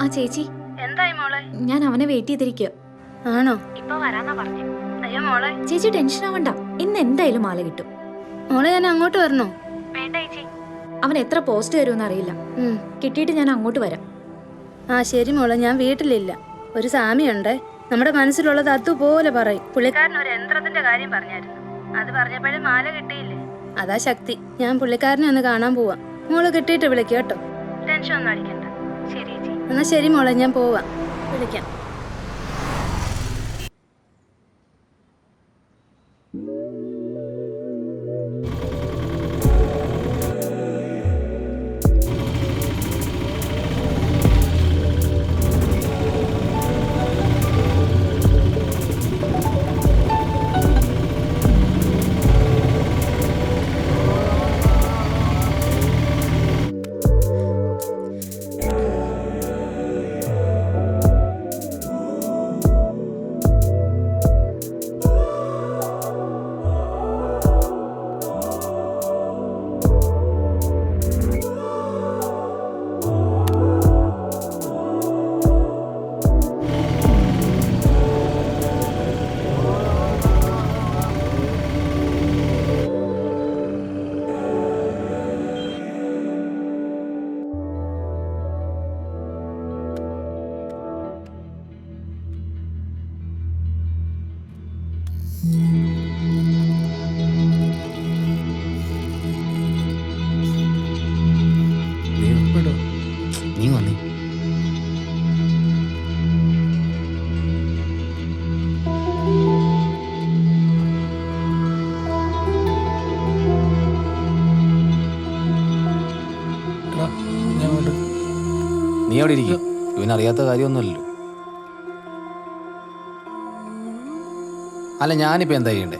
ആ ചേച്ചി, എന്തായി മോളെ? ഞാൻ അവനെ വെയിറ്റ് ചെയ്തിരിക്കുക. ആണോ? ഇപ്പൊ വരാന്നാ പറഞ്ഞു. അയ്യോ മോളെ, ചേച്ചി ടെൻഷൻ ആവണ്ട, ഇന്ന് എന്തായാലും മാല കിട്ടും. മോളെ ഞാൻ അങ്ങോട്ട് വരണോ? വേണ്ട ചേച്ചി. അവൻ എത്ര പോസ്റ്റ് തരുമെന്ന് അറിയില്ല. കിട്ടിയിട്ട് ഞാൻ അങ്ങോട്ട് വരാം. ആ ശരി മോളെ, ഞാൻ വീട്ടിലില്ല. ഒരു സാമിയുണ്ട്, നമ്മുടെ മനസ്സിലുള്ളത് അതുപോലെ പറയും. പുള്ളിക്കാരൻ ഒരു യന്ത്രത്തിന്റെ കാര്യം പറഞ്ഞായിരുന്നു. അത് പറഞ്ഞപ്പോഴും മാല കിട്ടിയില്ലേ? അതാ ശക്തി. ഞാൻ പുള്ളിക്കാരനെ ഒന്ന് കാണാൻ പോവാ. മോള് കിട്ടിയിട്ട് വിളിക്കുക കേട്ടോ. ടെൻഷൻ ഒന്നും അടിക്കണ്ട. ശരി ചേച്ചി. എന്നാ ശരി മോളെ, ഞാൻ പോവാ. വിളിക്കാം. നീ വന്നേ. നീ അവിടെ ഇരിക്കും. ഇവനറിയാത്ത കാര്യമൊന്നുമല്ലോ. അല്ല, ഞാനിപ്പോ എന്താ ചെയ്യണ്ടേ?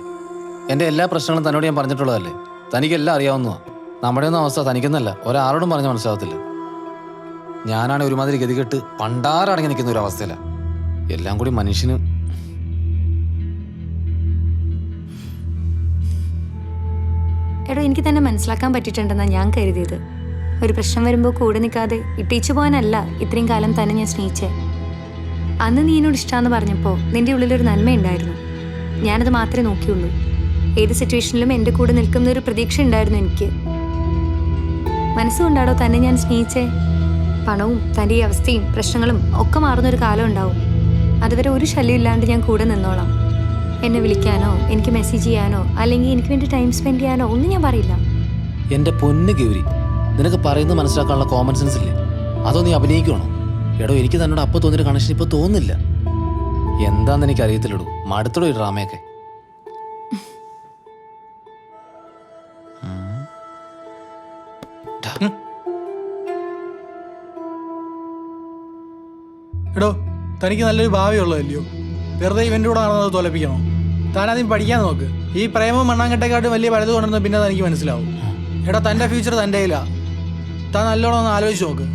എൻ്റെ എല്ലാ പ്രശ്നങ്ങളും തന്നോട് ഞാൻ പറഞ്ഞിട്ടുള്ളതല്ലേ? തനിക്കെല്ലാം അറിയാവുന്നതാ. നമ്മുടെ ഒന്നും അവസ്ഥ തനിക്കൊന്നല്ല, ഒരാളോടും പറഞ്ഞ് മനസ്സിലാവത്തില്ല. ഞാനാണ് ഒരുമാതിരി ഗതികെട്ട് പണ്ടാറടങ്ങി നിൽക്കുന്ന ഒരു അവസ്ഥയില. എല്ലാം കൂടി മനുഷ്യന്. എടോ, എനിക്ക് തന്നെ മനസ്സിലാക്കാൻ പറ്റിയിട്ടുണ്ടെന്നാണ് ഞാൻ കരുതിയത്. ഒരു പ്രശ്നം വരുമ്പോൾ കൂടെ നിൽക്കാതെ ഇട്ടിച്ചു പോകാനല്ല ഇത്രയും കാലം തന്നെ ഞാൻ സ്നേഹിച്ചേ. അന്ന് നീ എന്നോട് ഇഷ്ടമാണെന്ന് പറഞ്ഞപ്പോൾ നിന്റെ ഉള്ളിലൊരു നന്മയുണ്ടായിരുന്നു. ഞാനത് മാത്രമേ നോക്കിയുള്ളൂ. ഏത് സിറ്റുവേഷനിലും എൻ്റെ കൂടെ നിൽക്കുന്ന ഒരു പ്രതീക്ഷ ഉണ്ടായിരുന്നു എനിക്ക്. മനസ്സുകൊണ്ടാടോ തന്നെ ഞാൻ സ്നേഹിച്ചേ. പണവും തൻ്റെ ഈ അവസ്ഥയും പ്രശ്നങ്ങളും ഒക്കെ മാറുന്നൊരു കാലം ഉണ്ടാവും. അതുവരെ ഒരു ശല്യം ഇല്ലാണ്ട് ഞാൻ കൂടെ നിന്നോളാം. എന്നെ വിളിക്കാനോ എനിക്ക് മെസ്സേജ് ചെയ്യാനോ അല്ലെങ്കിൽ എനിക്ക് വേണ്ടി ടൈം സ്പെൻഡ് ചെയ്യാനോ ഒന്നും ഞാൻ പറയില്ല. എൻ്റെ പൊന്ന് ഗൗരി, നിനക്ക് പറയുന്നത് മനസ്സിലാക്കാനുള്ള കോമൺ സെൻസ് ഇല്ലേ? അതോ നീ അഭിനയിക്കണോ? എടോ, എനിക്ക് തന്നോട് അപ്പോൾ തോന്നിയൊരു കണക്ഷൻ ഇപ്പോൾ തോന്നുന്നില്ല. എന്താന്ന് എനിക്ക് അറിയത്തില്ലടൂ. മടുത്തടോ ഈ ഡ്രാമയൊക്കെ. എടോ, തനിക്ക് നല്ലൊരു ഭാവിയുള്ളതല്ലയോ? വെറുതെ ഇവൻ്റെ കൂടെ നടന്നത് തോലപ്പിക്കണോ? താനാദ്യം പഠിക്കാൻ നോക്ക്. ഈ പ്രേമവും മണ്ണാങ്കട്ടേക്കാട്ടും വലിയ പലത് കൊണ്ടുവന്ന് പിന്നെ തനിക്ക് മനസ്സിലാവും. എടാ, തൻ്റെ ഫ്യൂച്ചർ തൻ്റെ കയ്യിലാ. താൻ നല്ലോണം ഒന്ന് ആലോചിച്ച് നോക്ക്.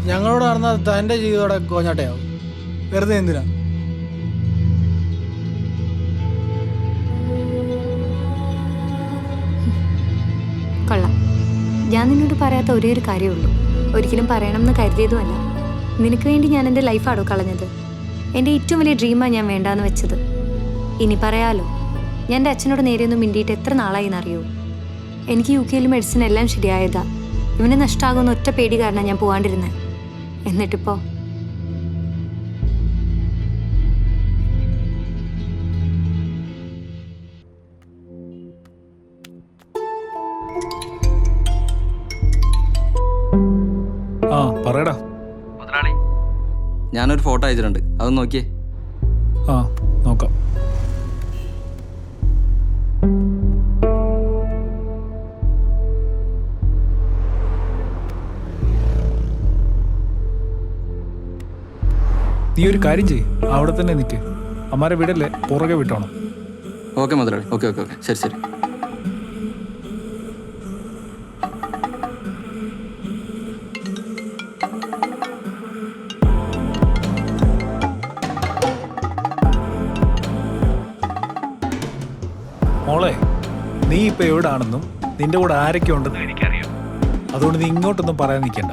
ഞങ്ങളോട് നടന്നാൽ തൻ്റെ ജീവിതത്തോടെ കോഞ്ഞാട്ടയാവും. വെറുതെ എന്തിനാ? കൊള്ളാം. ഞാൻ നിന്നോട് പറയാത്ത ഒരേ ഒരു കാര്യമുള്ളൂ. ഒരിക്കലും പറയണമെന്ന് കരുതിയതുമല്ല. നിനക്ക് വേണ്ടി ഞാൻ എൻ്റെ ലൈഫാണോ കളഞ്ഞത്? എൻ്റെ ഏറ്റവും വലിയ ഡ്രീമാണ് ഞാൻ വേണ്ടാന്ന് വെച്ചത്. ഇനി പറയാലോ, ഞാൻ എൻ്റെ അച്ഛനോട് നേരെയൊന്നും മിണ്ടിയിട്ട് എത്ര നാളായി എന്നറിയോ? എനിക്ക് UK മെഡിസിൻ എല്ലാം ശരിയായതാ. ഇവന് നഷ്ടമാകുന്ന ഒറ്റ പേടി കാരണം ഞാൻ പോകാണ്ടിരുന്നത്. എന്നിട്ടിപ്പോ പറയടാ. ഞാനൊരു ഫോട്ടോ അയച്ചിട്ടുണ്ട്, അതൊന്ന് നോക്കിയേ. നോക്കാം. നീ ഒരു കാര്യം ചെയ്യ്, അവിടെ തന്നെ നിൽക്ക്. അമ്മാരെ വീടല്ലേ, പുറകെ വിട്ടോണം. ഓക്കെ മുതലാളി. ഓക്കെ ഓക്കെ ഓക്കെ, ശരി ശരി. മോളെ, നീ ഇപ്പൊ എവിടാണെന്നും നിന്റെ കൂടെ ആരൊക്കെ ഉണ്ടെന്നും എനിക്കറിയാം. അതുകൊണ്ട് നീ ഇങ്ങോട്ടൊന്നും പറയാൻ നിൽക്കണ്ട.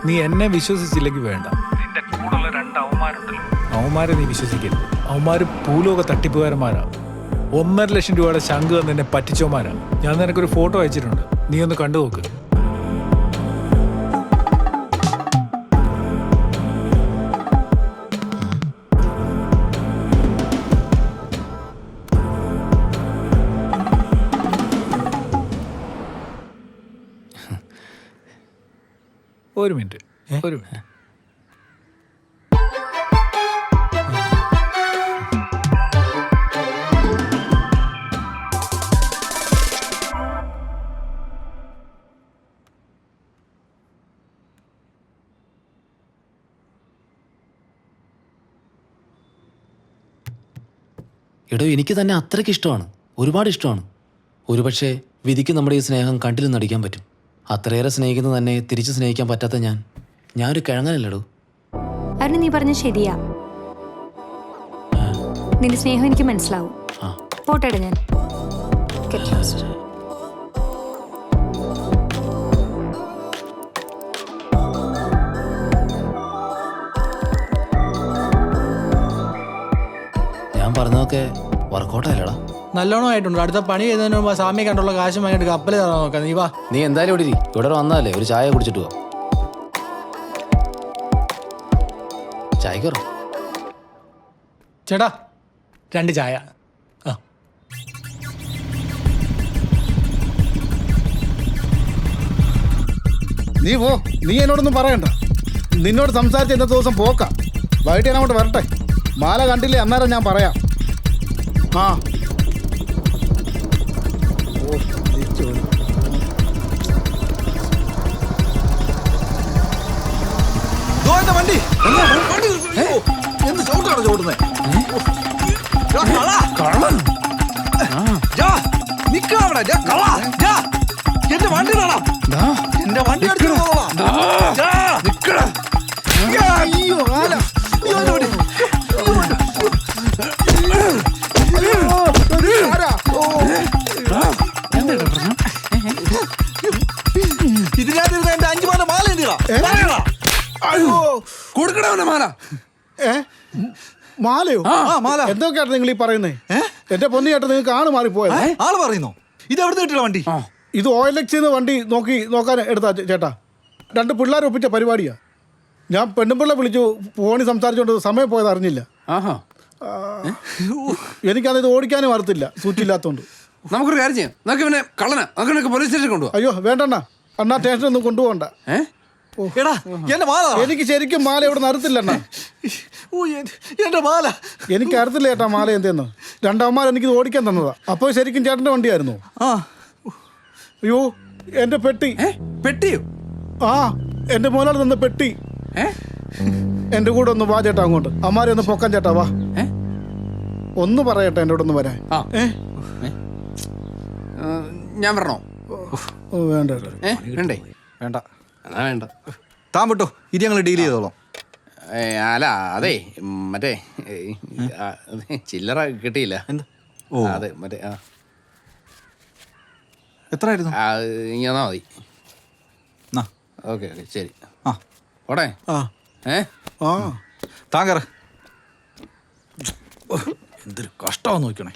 നീ എന്നെ വിശ്വസിച്ചില്ലെങ്കിൽ വേണ്ട. നിന്റെ കൂടുള്ള 2 അവന്മാരുണ്ടല്ലോ, അവന്മാരെ നീ വിശ്വസിക്കരുത്. അവന്മാര് ഭൂലോക തട്ടിപ്പുകാരന്മാരാ. 1.5 ലക്ഷം രൂപയുടെ ശംഖ് എന്ന് എന്നെ പറ്റിച്ചോമാരാ. ഞാൻ നിനക്കൊരു ഫോട്ടോ അയച്ചിട്ടുണ്ട്, നീ ഒന്ന് കണ്ടു നോക്ക്. ഒരു മിനിറ്റ്. എടോ എനിക്ക് തന്നെ അത്രയ്ക്ക് ഇഷ്ടമാണ്, ഒരുപാട് ഇഷ്ടമാണ്. ഒരുപക്ഷെ വിധിക്ക് നമ്മുടെ ഈ സ്നേഹം കണ്ടിലും നടിക്കാൻ പറ്റും. അത്രയേറെ സ്നേഹിക്കുന്നത് തന്നെ തിരിച്ച് സ്നേഹിക്കാൻ പറ്റാത്ത ഞാനൊരു കിഴങ്ങനല്ലടോ. അരുൺ, നീ പറഞ്ഞ ശരിയാ. നിന്റെ സ്നേഹം എനിക്ക് മനസ്സിലാവും. ആ. പോട്ടെടാ ഞാൻ. Get lost. ഞാൻ പറഞ്ഞതൊക്കെ വർക്കൗട്ടായില്ലടാ. നല്ലോണം ആയിട്ടുണ്ട്. അടുത്ത പണി ചെയ്യുന്നതിന് മുമ്പ് സാമ്യ കണ്ടുള്ള കാശ് വാങ്ങിയിട്ട് കപ്പൽ തരാൻ നോക്കാം. നീ വാ. നീ എന്തായാലും ഇവിടെ ഇരി. ഇവിടെ വന്നാലേ ഒരു ചായ കുടിച്ചിട്ട് പോവാ. ചായക്കറ ചേട്ടാ 2 ചായ. ആ നീ പോ, നീ എന്നോടൊന്നും പറയണ്ട. നിന്നോട് സംസാരിച്ച് ഇന്നത്തെ ദിവസം പോക്കാം. വൈകിട്ട് ഞാൻ അങ്ങോട്ട് വരട്ടെ. മാല കണ്ടില്ലേ അന്നേരം ഞാൻ പറയാം. ആ വണ്ടി എന്ത് ചവിട്ടാണ് ചവിട്ടുന്നത്? എന്റെ വണ്ടി എന്റെ വണ്ടി അയ്യോ ആല. ഇതിനകത്ത് എന്റെ 5 മാല മാല എന്തിനാ കൊടുക്കണവനെ മാല? മാലയോ? മാല എന്തൊക്കെയാണ് നിങ്ങൾ ഈ പറയുന്നേ? എന്റെ പൊന്നിയേട്ട നിങ്ങൾക്ക് ആണ് മാറിപ്പോയത്. ആള് പറയുന്നു. ഇത് എവിടെ കിട്ടില്ല വണ്ടി? ഇത് OLX വണ്ടി നോക്കാൻ എടുത്താ ചേട്ടാ. 2 പിള്ളേർ ഒപ്പിച്ച പരിപാടിയാ. ഞാൻ പെണ്ണുപിള്ള വിളിച്ചു, ഫോണിൽ സംസാരിച്ചോണ്ട് സമയം പോയത് അറിഞ്ഞില്ല. എനിക്കത് ഇത് ഓടിക്കാനും അറിയത്തില്ല, സൂച്ചില്ലാത്തോണ്ട്. നമുക്കൊരു കാര്യം ചെയ്യാം, നമുക്ക് പിന്നെ കള്ളനാ, നമുക്ക് പോലീസ് സ്റ്റേഷനിൽ കൊണ്ടുപോകാം. അയ്യോ വേണ്ടണ്ണ, അണ്ണാ സ്റ്റേഷനൊന്നും കൊണ്ടുപോകണ്ട. എന്റെ മാല എനിക്ക് ശരിക്കും മാല ഇവിടെ നടത്തില്ല അണ്ണാ. എന്റെ മാല എനിക്ക് അറിയത്തില്ല ചേട്ടാ മാല എന്തെന്ന്. 2 അവന്മാർ എനിക്ക് ഓടിക്കാൻ തന്നതാ. അപ്പോൾ ശരിക്കും ചേട്ടന്റെ വണ്ടിയായിരുന്നു. അയ്യോ എന്റെ പെട്ടി. പെട്ടിയോ? ആ എന്റെ മോനാൾ തന്ന പെട്ടി. എന്റെ കൂടെ ഒന്ന് വാ ചേട്ടാ അങ്ങോട്ട്. അമ്മാരെ ഒന്ന് പൊക്കാൻ ചേട്ടാ വാ. ഒന്ന് പറയട്ടെ എന്റെ കൂടെ ഒന്ന് വരാൻ. ഞാൻ പറഞ്ഞോ? വേണ്ട വേണ്ടേ? വേണ്ട. എന്നാ വേണ്ട. താൻ വിട്ടോ, ഇത് ഞങ്ങൾ ഡീൽ ചെയ്തോളാം. അല്ല അതെ മറ്റേ ചില്ലറ കിട്ടിയില്ല. അതെ മറ്റേ എത്രയായിരുന്നു? ഇങ്ങനെ മതി. ഓക്കെ ശരി. ഓടേ. താൻ കയറ. എന്തൊരു കഷ്ടമാണെന്ന് നോക്കണേ.